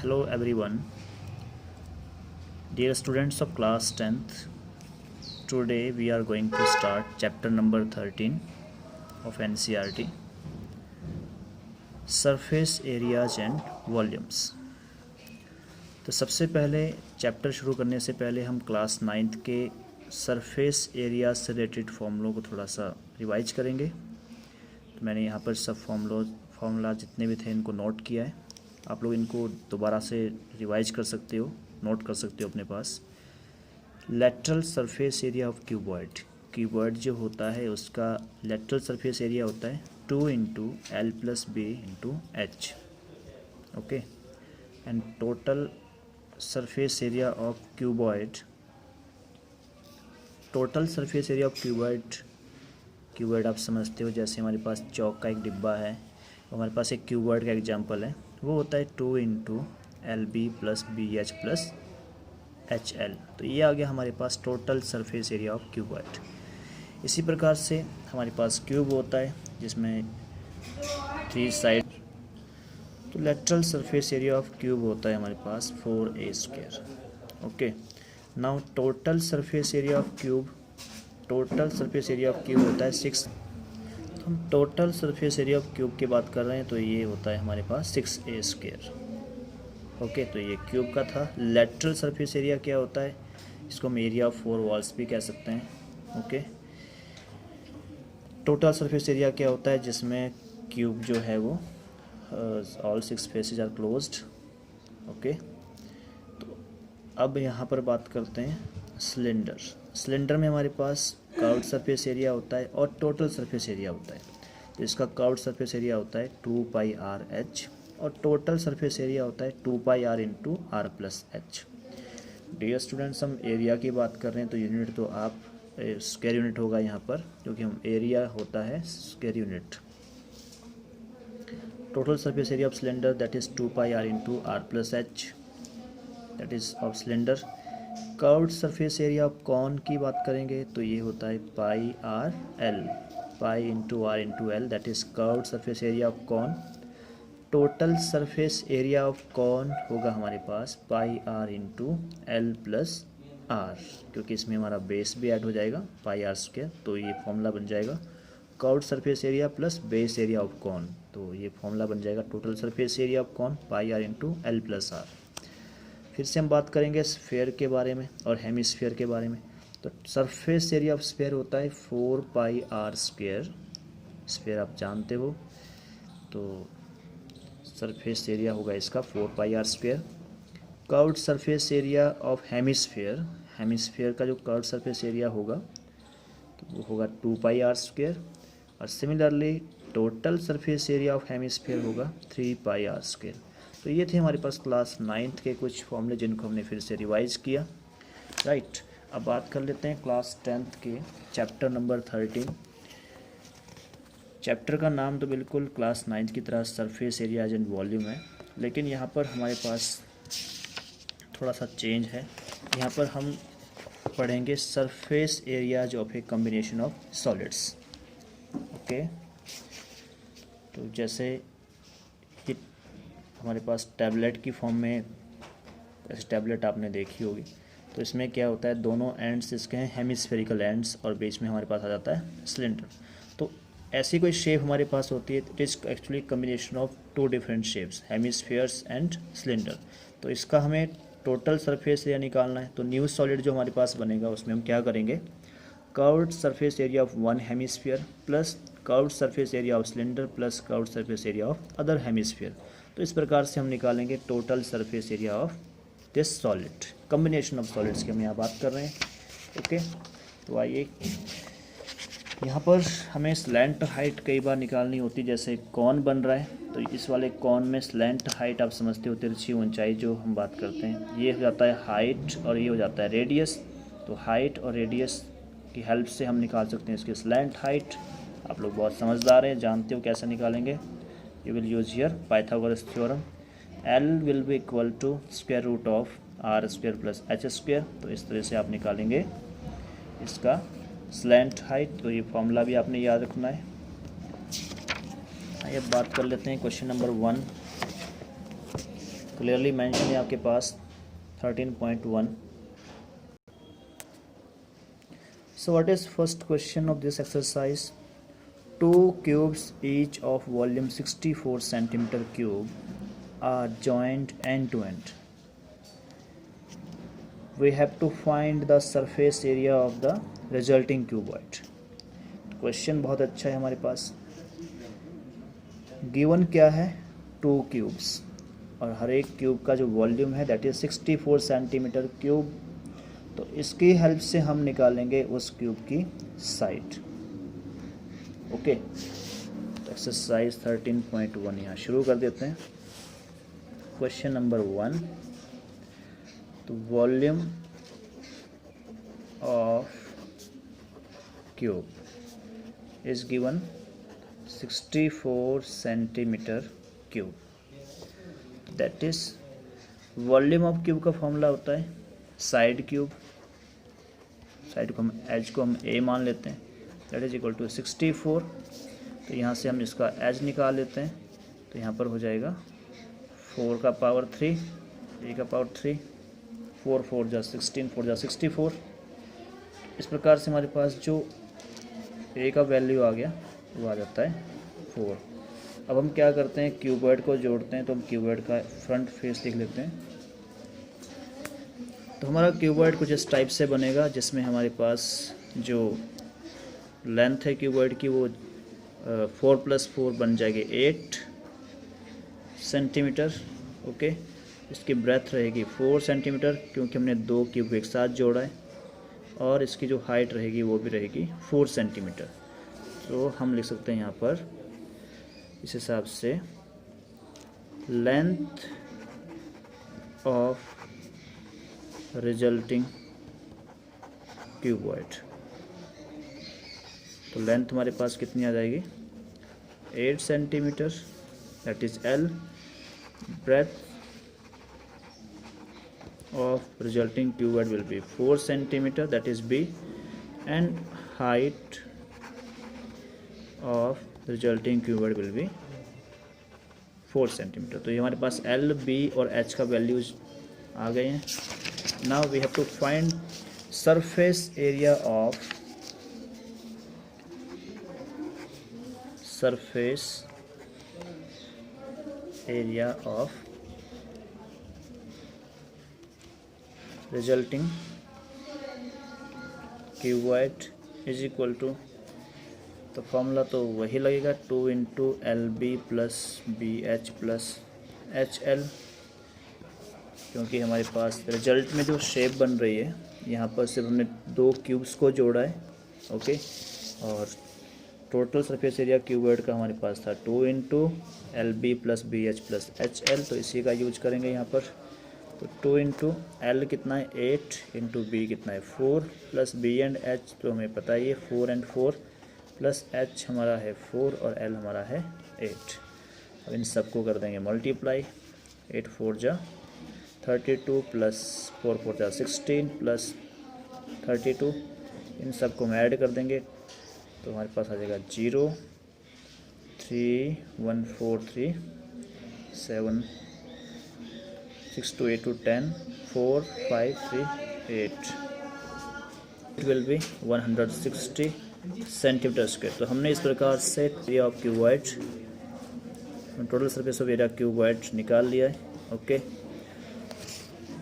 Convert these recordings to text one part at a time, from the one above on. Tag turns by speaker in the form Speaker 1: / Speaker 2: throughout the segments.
Speaker 1: Hello everyone, dear students of class 10th. Today we are going to start chapter number 13 of NCERT, Surface Areas and Volumes. तो सबसे पहले chapter शुरू करने से पहले हम क्लास 9th के सरफेस एरिया से रिलेटेड फॉर्मूलों को थोड़ा सा रिवाइज करेंगे। तो मैंने यहाँ पर सब फॉर्मूला जितने भी थे इनको नोट किया है। आप लोग इनको दोबारा से रिवाइज कर सकते हो, नोट कर सकते हो अपने पास। Lateral surface area of cuboid जो होता है उसका लेटरल सरफेस एरिया होता है 2 into L plus B into H, okay. And total surface area of cuboid आप समझते हो, जैसे हमारे पास चौक का एक डिब्बा है, हमारे पास एक क्यूबॉइड का एग्जांपल है, वो होता है 2 into L B plus B H plus H L. तो ये आ गया हमारे पास total surface area of cuboid. इसी प्रकार से हमारे पास क्यूब होता है जिसमें 3 साइड, तो lateral surface area of cube होता है हमारे पास 4a², okay. Now total surface area of cube होता है 6। तो हम total surface area of cube की बात कर रहे हैं, तो ये होता है हमारे पास 6a², ओके। तो ये क्यूब का था। लेटरल सरफेस एरिया क्या होता है, इसको हम एरिया ऑफ 4 वॉल्स भी कह सकते हैं, ओके। टोटल सरफेस एरिया क्या होता है, जिसमें क्यूब जो है वो all 6 faces are closed, okay. तो अब यहाँ पर बात करते हैं सिलेंडर में हमारे पास कर्व्ड सरफेस एरिया होता है और टोटल सरफेस एरिया होता है। तो इसका कर्व्ड सरफेस एरिया होता है 2πr/h और टोटल सरफेस एरिया होता है 2πr into R plus H. Dear students, हम एरिया की बात कर रहे हैं तो यूनिट तो आप स्क्वायर यूनिट होगा यहाँ पर, क्योंकि हम एरिया होता है square unit. Total surface area of cylinder that is 2πr into R plus H, that is of cylinder. Curved surface area of cone की बात करेंगे तो ये होता है πr/l, pi into R into L, that is curved surface area of cone. Total surface area of cone होगा हमारे पास πr into L plus R, क्योंकि इसमें हमारा बेस भी ऐड हो जाएगा πr², तो ये फॉर्मूला बन जाएगा curved surface area plus base area of cone. तो ये फॉर्मूला बन जाएगा total surface area of cone πr into L plus R. फिर से हम बात करेंगे स्फीयर के बारे में और हेमिस्फीयर के बारे में। तो सरफेस एरिया ऑफ स्फीयर होता है 4πr², स्फीयर आप जानते हो, तो सरफेस एरिया होगा इसका 4πr²। Curved surface area of hemisphere का जो कर्व्ड सरफेस एरिया होगा तो वो होगा 2πr², और similarly total surface area of hemisphere होगा 3πr²। तो ये थे हमारे पास क्लास 9th के कुछ फॉर्मूले जिनको हमने फिर से रिवाइज किया, राइट। अब बात कर लेते हैं क्लास 10th के चैप्टर नंबर 13। चैप्टर का नाम तो बिल्कुल क्लास 9th की तरह सरफेस एरियाज एंड वॉल्यूम है, लेकिन यहाँ पर हमारे पास थोड़ा सा चेंज है। यहाँ पर हम पढ़ेंगे surface areas of a combination of solids, okay. तो जैसे कि हमारे पास टैबलेट की फॉर्म में, जैसे टैबलेट आपने देखी होगी, तो इसमें क्या होता है, दोनों एंड्स इसके हैं हेमिस्फेरिकल एंड्स और बीच में हमारे पास आ जाता है सिलेंडर। तो ऐसी कोई शेप हमारे पास होती है, it is actually combination of 2 different shapes, hemispheres and cylinder. तो इसका हमें टोटल सरफेस एरिया निकालना है। तो न्यू सॉलिड जो हमारे पास बनेगा उसमें हम क्या करेंगे, curved surface area of 1 hemisphere plus curved surface area of cylinder plus curved surface area of other hemisphere. तो इस प्रकार से हम निकालेंगे total surface area of this solid, combination of solids की हम यहाँ बात कर रहे हैं, ओके। तो आइए, यहाँ पर हमें स्लैंट हाइट कई बार निकालनी होती है। जैसे कॉन बन रहा है तो इस वाले कॉन में स्लैंट हाइट आप समझते हो, तिरछी ऊंचाई जो हम बात करते हैं, ये हो जाता है हाइट और ये हो जाता है रेडियस। तो हाइट और रेडियस की हेल्प से हम निकाल सकते हैं इसकी स्लैंट हाइट। आप लोग बहुत समझदार हैं, जानते हो कैसे निकालेंगे। You will use here Pythagoras theorem, L will be equal to square root of r² plus h²। तो इस तरह से आप निकालेंगे इसका स्लैंट हाइट। तो ये फॉर्मूला भी आपने याद रखना है। आइए बात कर लेते हैं क्वेश्चन नंबर 1। क्लियरली मेंशन है आपके पास 13.1. So what is first question of this exercise? Two cubes each of volume 64 centimeter cube are joined end to end. We have to find the surface area of the resulting cuboid. Question बहुत अच्छा है हमारे पास. Given क्या है? 2 cubes और हर एक cube का जो वॉल्यूम है दैट इज 64 सेंटीमीटर क्यूब. तो इसकी हेल्प से हम निकालेंगे उस क्यूब की साइड. ओके, एक्सरसाइज 13.1 यहाँ शुरू कर देते हैं. Question number 1. तो volume of cube is given 64 centimetre cube. That is volume of cube का फॉर्मूला होता है साइड क्यूब. साइड को हम एज को हम ए मान लेते हैं. That is equal to 64. तो यहाँ से हम इसका एज निकाल लेते हैं. तो यहाँ पर हो जाएगा 4 का पावर 3, ए का पावर 3, 4 4 जा 16, 4 जा 64. इस प्रकार से हमारे पास जो ए का वैल्यू आ गया वो आ जाता है 4. अब हम क्या करते हैं, क्यूबॉइड को जोड़ते हैं. तो हम क्यूबॉइड का फ्रंट फेस देख लेते हैं. तो हमारा क्यूबॉइड कुछ इस टाइप से बनेगा जिसमें हमारे पास जो लेंथ है क्यूबॉइड की वो 4 + 4 बन जाएगी 8 सेंटीमीटर. ओके, इसकी ब्रेथ रहेगी 4 सेंटीमीटर क्योंकि हमने 2 क्यूब एक साथ जोड़ा है. और इसकी जो हाइट रहेगी वो भी रहेगी 4 सेंटीमीटर. तो हम लिख सकते हैं यहाँ पर इस हिसाब से लेंथ ऑफ रिजल्टिंग क्यूबॉइड. तो लेंथ हमारे पास कितनी आ जाएगी 8 centimetre that is L. Breadth of resulting cuboid will be 4 centimetre that is B. And height of resulting cuboid will be 4 centimetre. तो ये हमारे पास एल, बी और एच का वैल्यूज आ गए हैं. Now we have to find surface area of resulting cuboid is equal to, तो फॉर्मूला तो वही लगेगा 2 × LB + BH + HL. क्योंकि हमारे पास रिजल्ट में जो शेप बन रही है यहाँ पर सिर्फ हमने 2 क्यूब्स को जोड़ा है. ओके, और टोटल सरफेस एरिया क्यूबॉइड का हमारे पास था 2 × LB + BH + HL. तो इसी का यूज करेंगे यहाँ पर. तो 2 × L कितना है 8 × B कितना है 4 + B एंड H तो हमें पता ही है 4 × 4 + H हमारा है 4 और L हमारा है 8. अब इन सबको कर देंगे मल्टीप्लाई. 8 4 जा 32 + 4 4 जा 16 + 32. इन सबको हम ऐड कर देंगे तो हमारे पास आ जाएगा 0 3 1 4 3 7 6 2 8 2 10 4 5 3 8. It will be 160 centimetre square. तो हमने इस प्रकार से area of cuboid, total surface of area cuboid निकाल लिया है. ओके,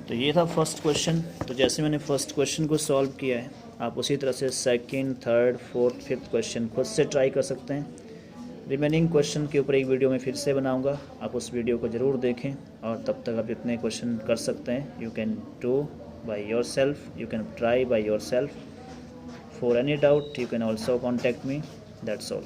Speaker 1: तो ये था फर्स्ट क्वेश्चन. तो जैसे मैंने फर्स्ट क्वेश्चन को सॉल्व किया है आप उसी तरह से second, third, fourth, fifth question खुद से ट्राई कर सकते हैं. रिमेनिंग क्वेश्चन के ऊपर एक वीडियो में फिर से बनाऊंगा, आप उस वीडियो को ज़रूर देखें. और तब तक आप इतने क्वेश्चन कर सकते हैं. You can do by your self, you can try by your self. For any doubt you can also contact me. That's all.